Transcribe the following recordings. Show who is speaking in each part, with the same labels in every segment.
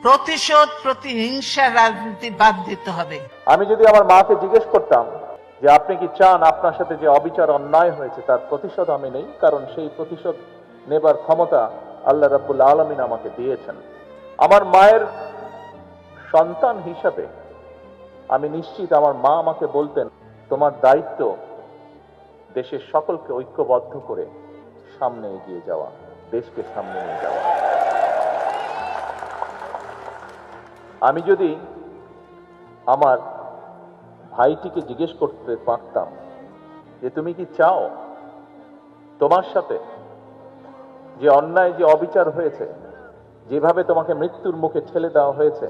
Speaker 1: প্রতিশোধ প্রতিহিংসার রাজনীতি বাদ দিতে হবে।
Speaker 2: আমি যদি আমার মাকে জিজ্ঞেস করতাম যে আপনি কি চান আপনার সাথে যে অবিচার অন্যায় হয়েছে তার প্রতিশোধ আমি নেই, কারণ সেই প্রতিশোধ নেবার ক্ষমতা আল্লাহ রাব্বুল আলামিন আমাকে দিয়েছেন। আমার মায়ের সন্তান হিসাবে আমি নিশ্চিত আমার মা আমাকে বলতেন, তোমার দায়িত্ব দেশের সকলকে ঐক্যবদ্ধ করে সামনে এগিয়ে যাওয়া, দেশকে সামনে নিয়ে যাওয়া। আমি যদি আমার ভাইটিকে জিজ্ঞেস করতে পারতাম যে তুমি কি চাও তোমার সাথে যে অন্যায় যে অবিচার হয়েছে, যেভাবে তোমাকে মৃত্যুর মুখে ঠেলে দেওয়া হয়েছে,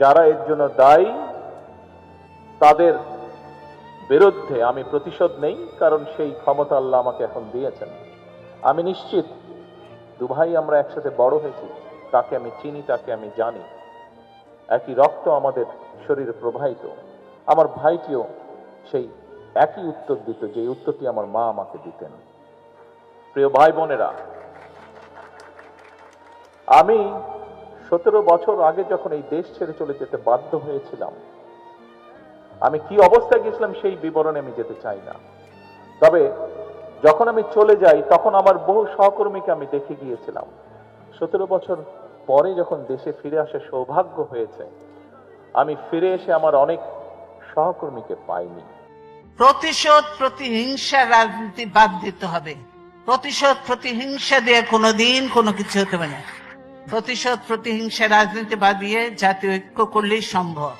Speaker 2: যারা এর জন্য দায়ী তাদের বিরুদ্ধে আমি প্রতিশোধ নেই, কারণ সেই ক্ষমতা আল্লাহ আমাকে এখন দিয়েছেন। আমি নিশ্চিত দুভাই আমরা একসাথে বড় হয়েছি, তাকে আমি চিনি, তাকে আমি জানি, একই রক্ত আমাদের শরীরে প্রবাহিত। আমার ভাইটিও সেই একই উত্তর দিত যে উত্তরটি আমার মা আমাকে দিতেন। প্রিয় ভাই বোনেরা, আমি 17 বছর আগে যখন এই দেশ ছেড়ে চলে যেতে বাধ্য হয়েছিলাম, আমি কি অবস্থায় গেছিলাম সেই বিবরণে আমি যেতে চাই না। তবে যখন আমি চলে যাই তখন আমার বহু সহকর্মীকে আমি দেখে গিয়েছিলাম। 17 বছর পরে যখন দেশে ফিরে আসার সৌভাগ্য হয়েছে, আমি ফিরে এসে আমার অনেক সহকর্মীকে পাইনি।
Speaker 1: প্রতিশোধ প্রতিহিংসার রাজনীতি বাদ দিতে হবে। প্রতিশোধ প্রতিহিংসা দিয়ে কোনোদিন কোনো কিছু হতে পারে না। প্রতিশোধ প্রতিহিংসার রাজনীতি বাদ দিয়ে জাতীয় ঐক্য করলেই সম্ভব।